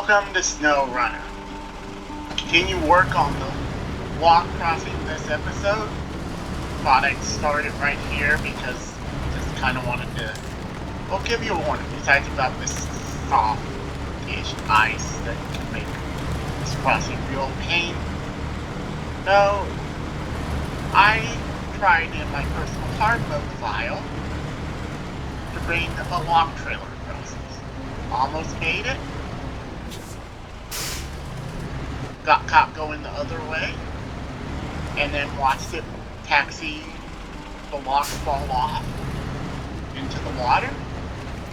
Welcome to Snow Runner. Continue work on the log crossing this episode. Thought I'd start it right here because just kind of wanted to, well, give you a warning. Besides about this soft-ish ice that can make this crossing real pain. No, I tried in my personal hard mode file to bring a log trailer across this. Almost made it. Got caught going the other way, and then watched it taxi the logs fall off into the water.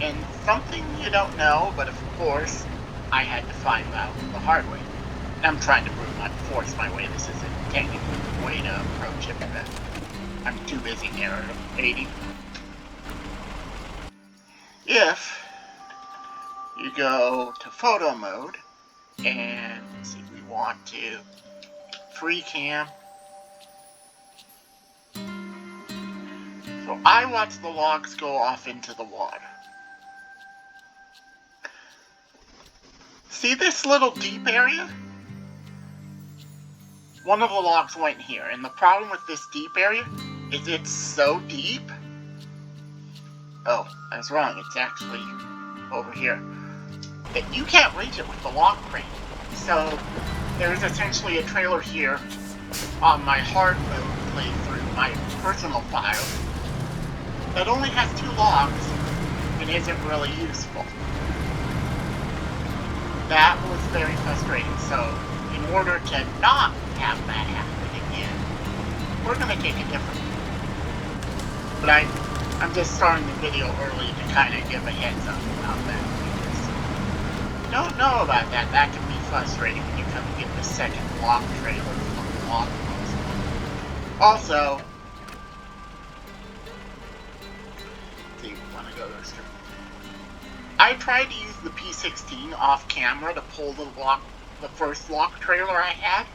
And something you don't know, but of course, I had to find out the hard way. And I'm trying to force my way. This isn't technically the way to approach it, but I'm too busy narrating. If you go to photo mode, and let's see, we want to free cam. So I watch the logs go off into the water. See this little deep area? One of the logs went here, and the problem with this deep area is it's so deep. Oh, I was wrong, it's actually over here. That you can't reach it with the log crane. So there's essentially a trailer here on my hard mode playthrough, my personal file, that only has 2 logs and isn't really useful. That was very frustrating. So in order to not have that happen again, we're going to take a different route. But I'm just starting the video early to kind of give a heads up about that. Don't know about that. That can be frustrating when you come and get the second log trailer from the log post. Also, see, we want to go this way. I tried to use the P16 off camera to pull the first log trailer I had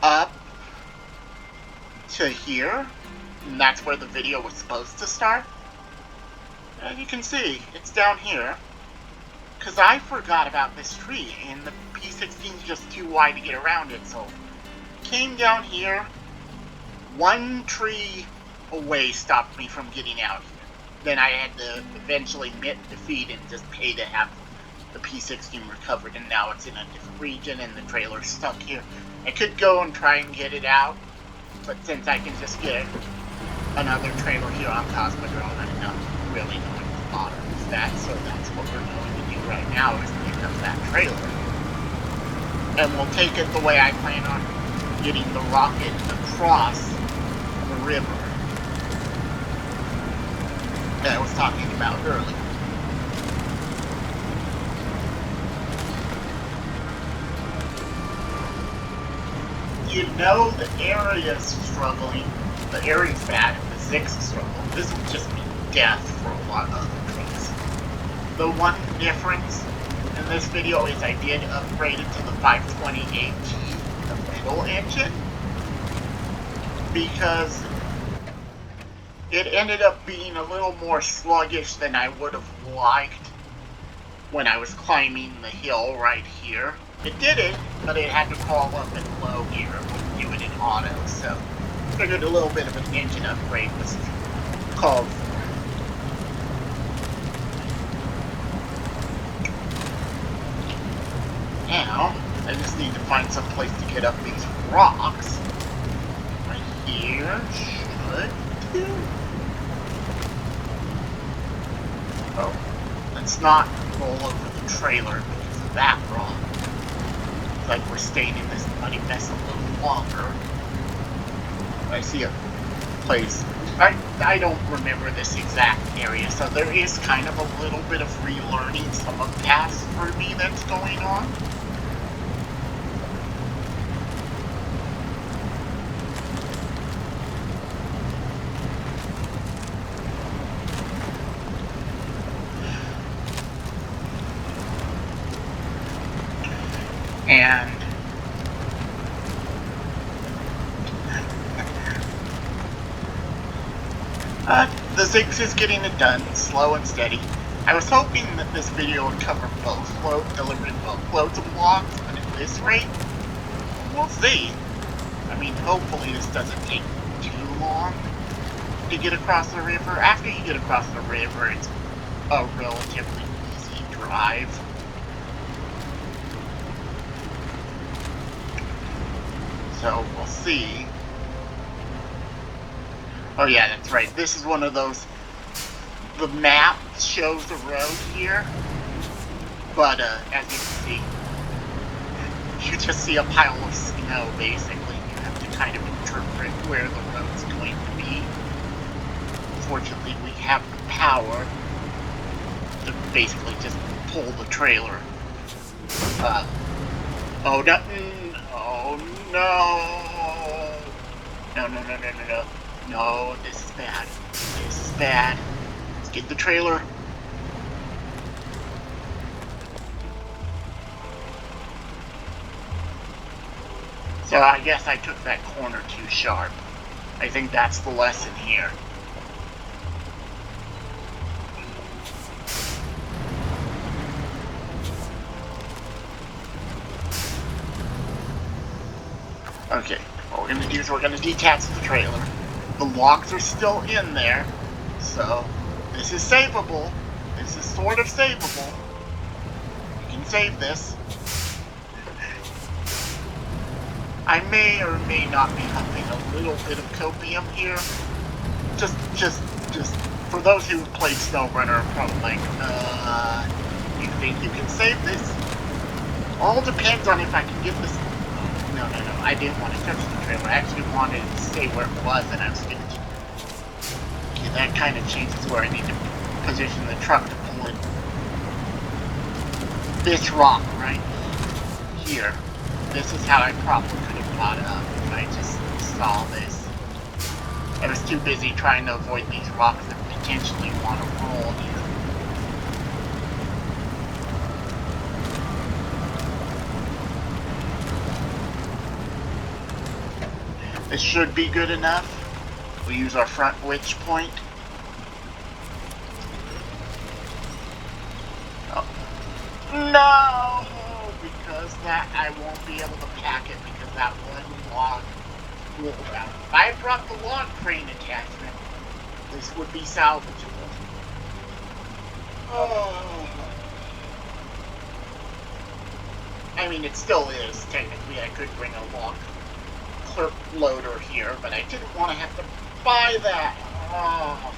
up to here, and that's where the video was supposed to start. As you can see, it's down here, because I forgot about this tree, and the P16 is just too wide to get around it, so came down here. One tree away stopped me from getting out here. Then I had to eventually admit defeat and just pay to have the P16 recovered, and now it's in a different region, and the trailer's stuck here. I could go and try and get it out, but since I can just get another trailer here on Cosmodrome, I'm not really going to bother with that, so that's what we're going to do right now, is pick up that trailer. And we'll take it the way I plan on getting the rocket across the river that I was talking about earlier. You know the area's struggling, the area's bad, and the Zig's struggling. This will just be death for a lot of other trucks. The one difference in this video is I did upgrade it to the 520 AT, the middle engine, because it ended up being a little more sluggish than I would have liked when I was climbing the hill right here. It did it, but it had to crawl up in low gear, it wouldn't do it in auto, so figured a little bit of an engine upgrade was called for. Now, I just need to find some place to get up these rocks. Right here should do. Oh, let's not roll over the trailer because of that rock. It's like we're staying in this muddy mess a little longer. I see a place. I don't remember this exact area, so there is kind of a little bit of relearning some of the tasks for me that's going on. And the Ziggs is getting it done, slow and steady. I was hoping that this video would cover delivering both loads of logs, but at this rate, we'll see. I mean, hopefully this doesn't take too long to get across the river. After you get across the river, it's a relatively easy drive. So, we'll see. Oh yeah, that's right. This is one of those... The map shows the road here, but as you can see, you just see a pile of snow, basically. You have to kind of interpret where the road's going to be. Fortunately, we have the power to basically just pull the trailer. Oh no! Oh no! No. No, this is bad. This is bad. Let's get the trailer. So I guess I took that corner too sharp. I think that's the lesson here. Okay, what we're going to do is we're going to detach the trailer. The logs are still in there, so this is savable. This is sort of savable. You can save this. I may or may not be huffing a little bit of copium here. Just for those who played SnowRunner, probably like, you think you can save this? All depends on if I can get this. No, I didn't want to touch the trailer. I actually wanted to stay where it was, and I was going to... Okay, that kind of changes where I need to position the truck to pull in. This rock right here. This is how I probably could have got up if I just saw this. I was too busy trying to avoid these rocks that potentially want to roll here. This should be good enough. We'll use our front winch point. Oh. No! Because that I won't be able to pack it because that one log rolled out. If I brought the log crane attachment, this would be salvageable. Oh. I mean, it still is. Technically, I could bring a log loader here, but I didn't want to have to buy that. Oh.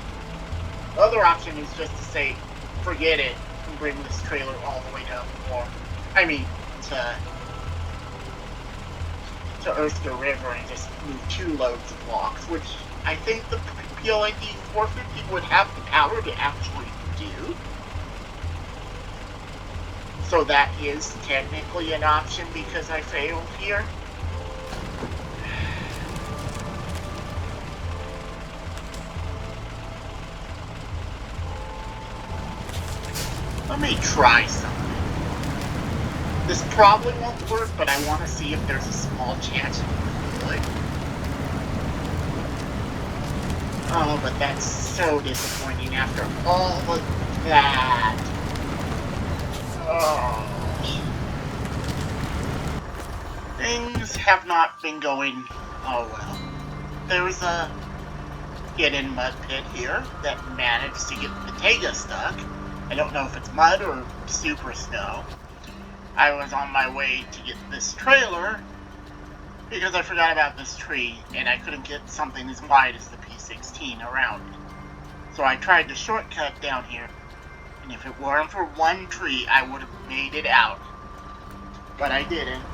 The other option is just to say, forget it, and bring this trailer all the way down the wharf. I mean, to Urska River and just move 2 loads of logs, which I think the PLAD 450 would have the power to actually do. So that is technically an option because I failed here. Let me try something. This probably won't work, but I want to see if there's a small chance it would. Oh, but that's so disappointing after all of that. Oh. Things have not been going well. There was a hidden mud pit here that managed to get the Tega stuck. I don't know if it's mud or super snow. I was on my way to get this trailer because I forgot about this tree and I couldn't get something as wide as the P16 around it. So I tried to shortcut down here, and if it weren't for one tree, I would have made it out. But I didn't.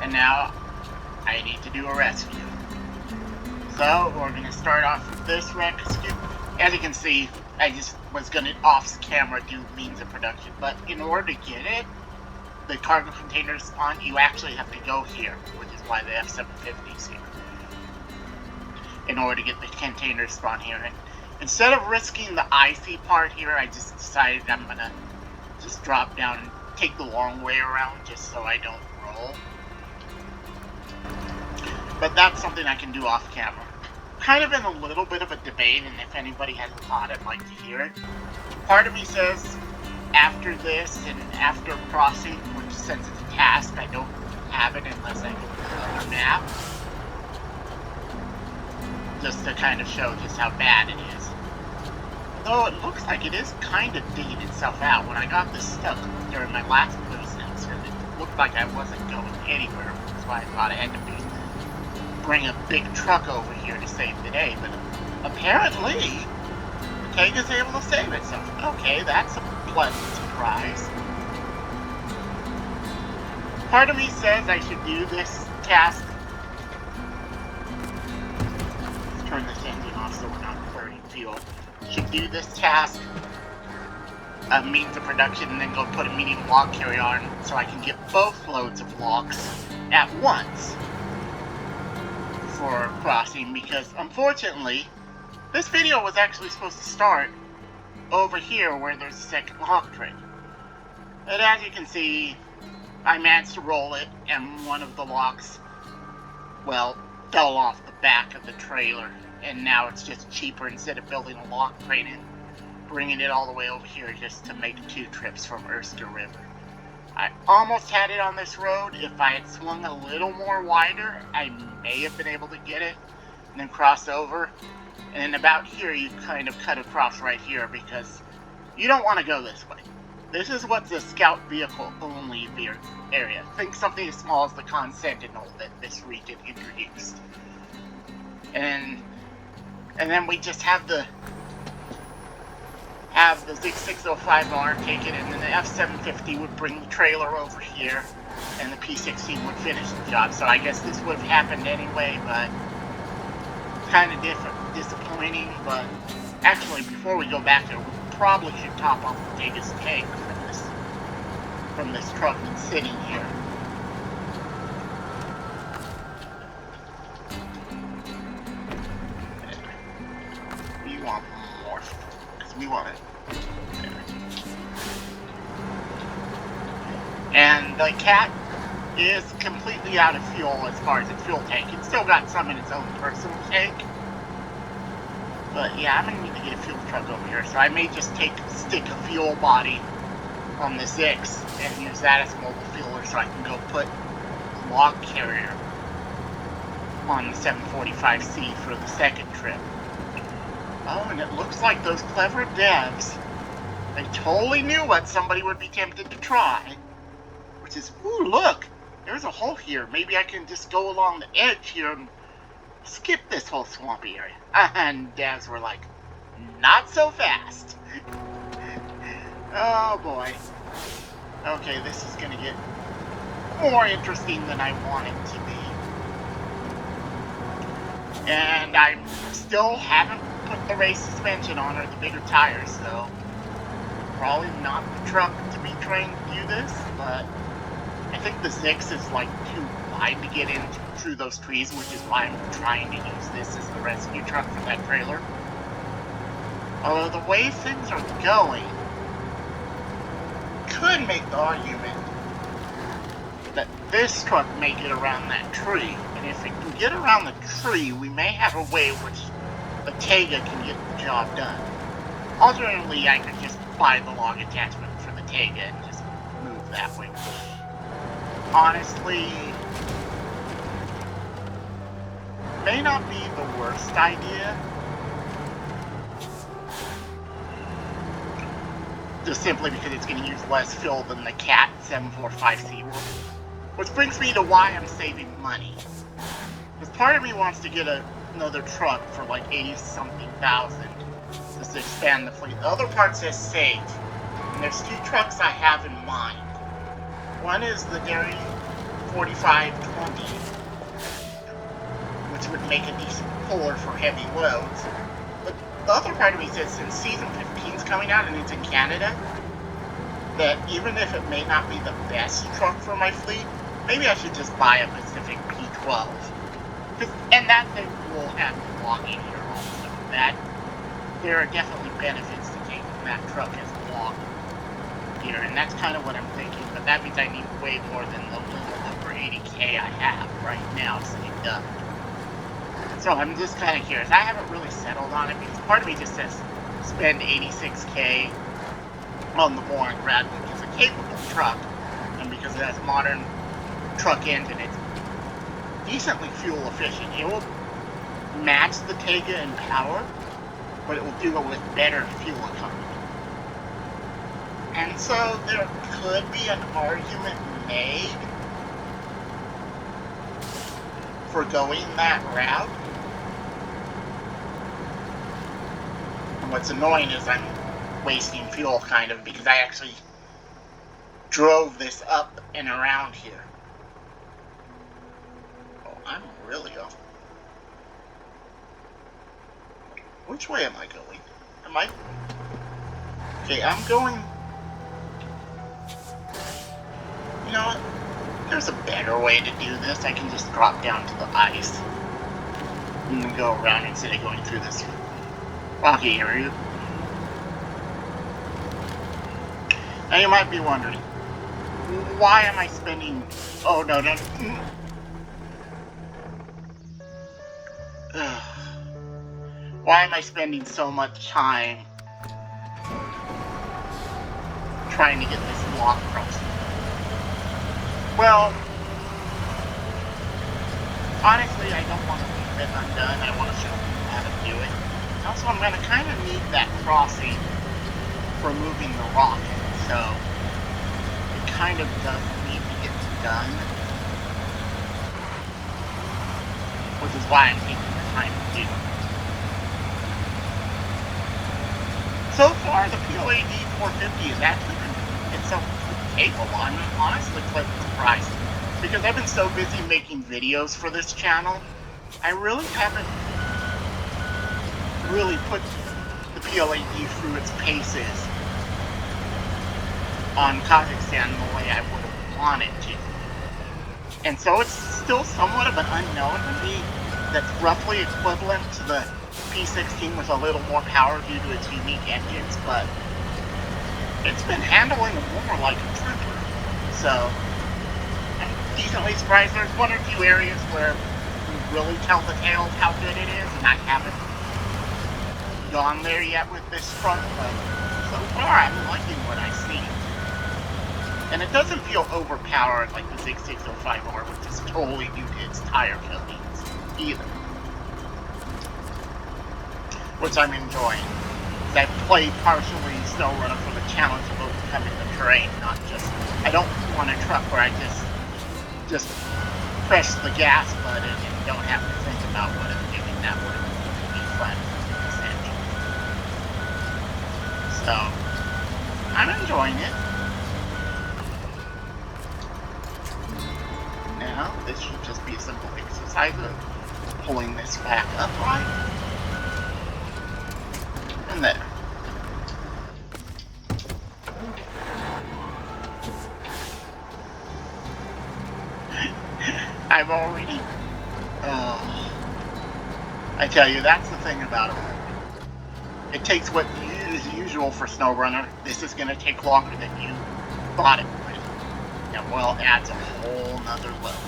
And now I need to do a rescue. So we're going to start off with this rescue. As you can see, I just was going to off camera do means of production, but in order to get it, the cargo container spawn, you actually have to go here, which is why the F-750 is here. In order to get the container spawn here. And instead of risking the icy part here, I just decided I'm going to just drop down and take the long way around just so I don't roll. But that's something I can do off camera. kind of in a little bit of a debate, and if anybody has a thought, I'd like to hear it. Part of me says after this and after crossing, which since it's a task, I don't have it unless I go to the other map, just to kind of show just how bad it is. Though it looks like it is kind of digging itself out. When I got this stuck during my last boost, it looked like I wasn't going anywhere. That's why I thought I had to bring a big truck over here to save the day. But apparently, the tank is able to save itself. Okay, that's a pleasant surprise. Part of me says I should do this task. Let's turn this engine off so we're not burning fuel. Should do this task, means of production, and then go put a medium log carrier on so I can get both loads of logs at once for crossing, because unfortunately this video was actually supposed to start over here where there's a second log train. And as you can see, I managed to roll it, and one of the logs, well, fell off the back of the trailer. And now it's just cheaper, instead of building a log train and bringing it all the way over here just to make 2 trips from Urska River. I almost had it on this road. If I had swung a little more wider, I may have been able to get it and then cross over. And about here, you kind of cut across right here because you don't want to go this way. This is what's the scout vehicle only area. Think something as small as the Con Sentinel that this region introduced. And then we just have the Zig 605R take it, and then the F750 would bring the trailer over here, and the P16 would finish the job. So I guess this would have happened anyway, but kind of disappointing. But actually, before we go back there, we probably should top off the biggest tank from this truck that's sitting here. We want more, because we want it. And the Cat is completely out of fuel as far as its fuel tank. It's still got some in its own personal tank. But yeah, I'm going to need to get a fuel truck over here. So I may just stick a fuel body on this X and use that as a mobile fueler so I can go put a log carrier on the 745C for the second trip. Oh, and it looks like those clever devs, they totally knew what somebody would be tempted to try. Which is, ooh, look, there's a hole here. Maybe I can just go along the edge here and skip this whole swampy area. And devs were like, not so fast. Oh boy. Okay, this is gonna get more interesting than I want it to be. And I still haven't put the race suspension on, or the bigger tires, so probably not the truck to be trained to do this, but I think the 6 is like too wide to get in through those trees, which is why I'm trying to use this as the rescue truck for that trailer. Although the way things are going, could make the argument that this truck may get around that tree, and if it can get around the tree, we may have a way which the Tega can get the job done. Alternatively, I could just buy the log attachment for the Tega and just move that way. Honestly, may not be the worst idea. Just simply because it's going to use less fuel than the Cat 745C will. Which brings me to why I'm saving money. Because part of me wants to get another truck for like 80-something thousand just to expand the fleet. The other part says save. And there's 2 trucks I have in mind. One is the Dairy 4520, which would make a decent puller for heavy loads. But the other part of me says, since Season 15 is coming out and it's in Canada, that even if it may not be the best truck for my fleet, maybe I should just buy a Pacific P12. And that thing will have logging here also. That there are definitely benefits to taking that truck as a log here, and that's kind of what I'm thinking. But that means I need way more than the little over 80K I have right now saved up. So I'm just kind of curious. I haven't really settled on it because part of me just says spend $86K on the boring rat, which is a capable truck, and because it has a modern truck engine, it's decently fuel efficient. It will match the Tega in power, but it will do it with better fuel economy. And so there could be an argument made for going that route. And what's annoying is I'm wasting fuel, kind of, because I actually drove this up and around here. Oh, I'm really off. Which way am I going? Am I... Okay, I'm going... You know what? There's a better way to do this. I can just drop down to the ice and then go around instead of going through this rocky area. Now you might be wondering, why am I spending... Oh, no. Why am I spending so much time trying to get this log crossed? Well, honestly, I don't want to leave it undone. I want to show people how to do it. Also, I'm going to kind of need that crossing for moving the rock, so it kind of does need to get done, which is why I'm taking the time to do it. So far, the PLAD 450 is actually been so capable. I'm honestly quite surprised, because I've been so busy making videos for this channel, I really haven't really put the PLAD through its paces on Kazakhstan the way I would have wanted to. And so it's still somewhat of an unknown to me that's roughly equivalent to the P16 with a little more power due to its unique engines, but it's been handling more like a trooper. So I'm decently surprised. There's one or two areas where we really tell the tale of how good it is, and I haven't gone there yet with this truck, but so far I'm liking what I see. And it doesn't feel overpowered like the 6605R, which is totally due to its tire coatings, either. Which I'm enjoying. I played partially SnowRunner for the challenge of overcoming the terrain, not just... I don't want a truck where I just press the gas button and don't have to think about what I'm doing. That would be fun, essentially. So, I'm enjoying it. Now, this should just be a simple exercise of pulling this back upright. And there. I've already... I tell you, that's the thing about it. It takes what is usual for SnowRunner. This is going to take longer than you thought it would. And, well, adds a whole nother level.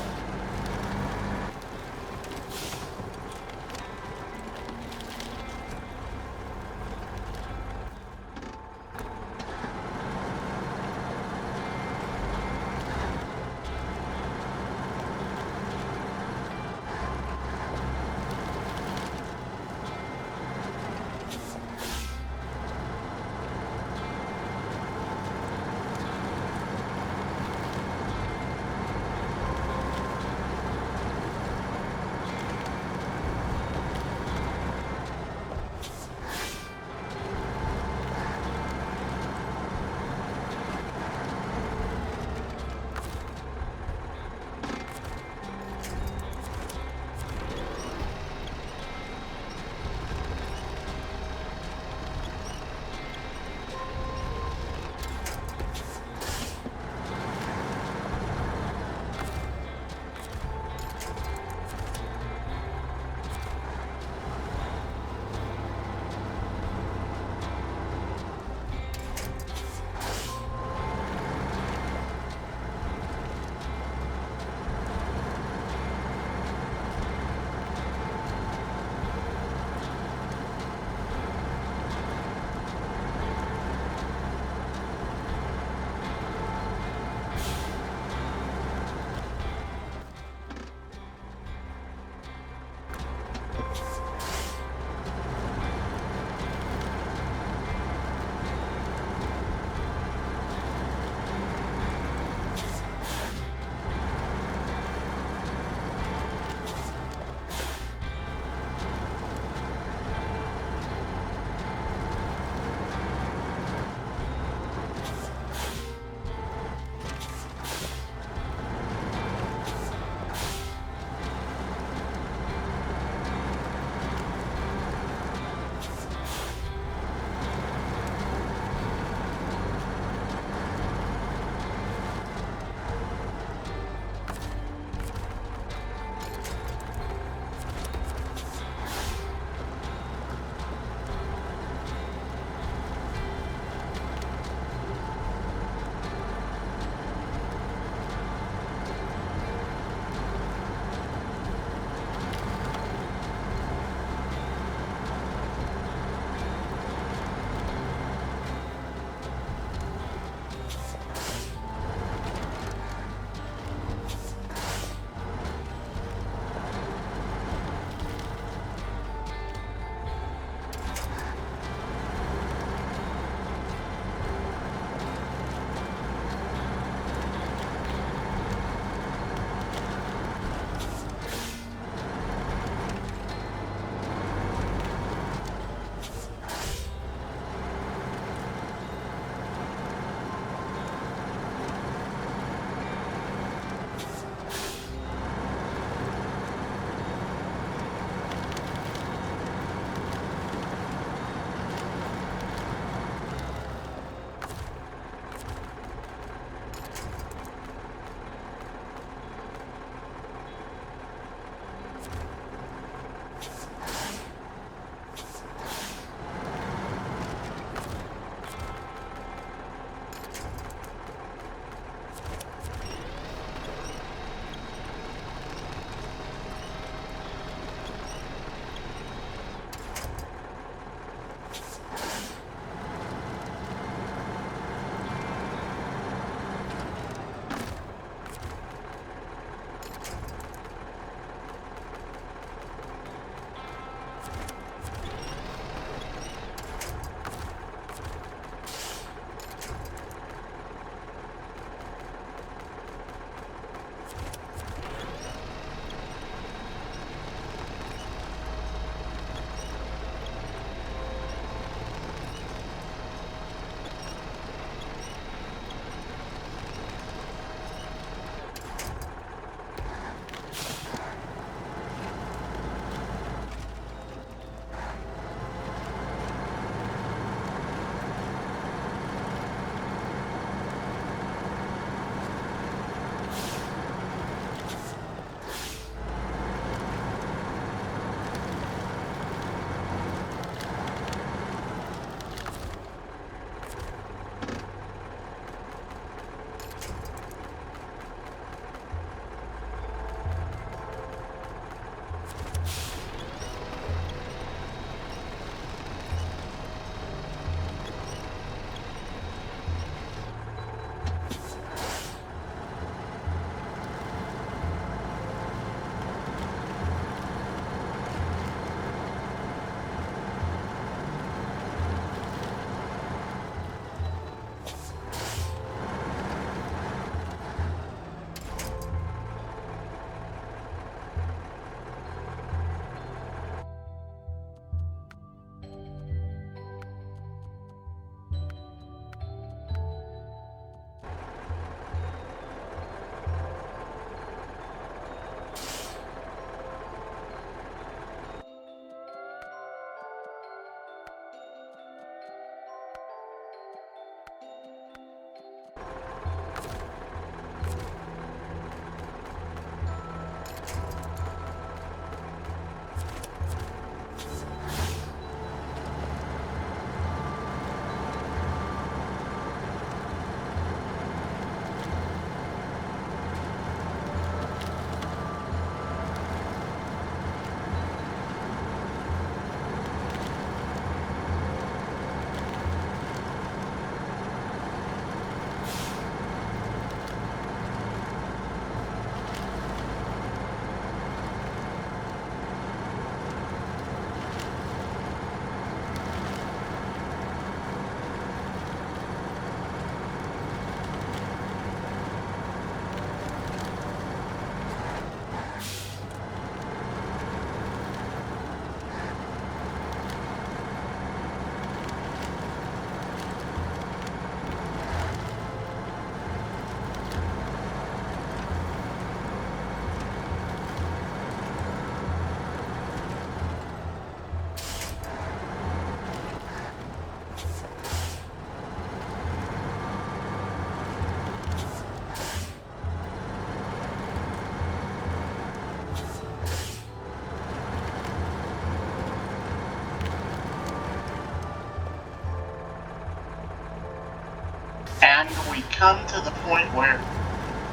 And we come to the point where,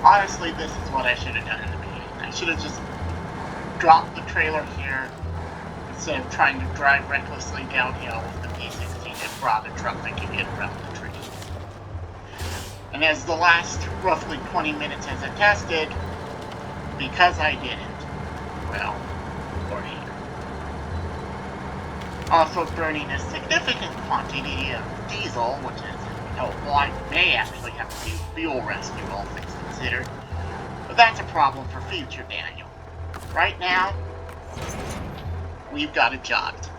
honestly, this is what I should have done in the beginning. I should have just dropped the trailer here instead of trying to drive recklessly downhill with the P16 and brought a truck that could get around the trees. And as the last roughly 20 minutes as I tested, because I didn't, well, we're here. Also burning a significant quantity of diesel, which is helpful. I may actually have to do fuel rescue, all things considered. But that's a problem for future Daniel. Right now, we've got a job to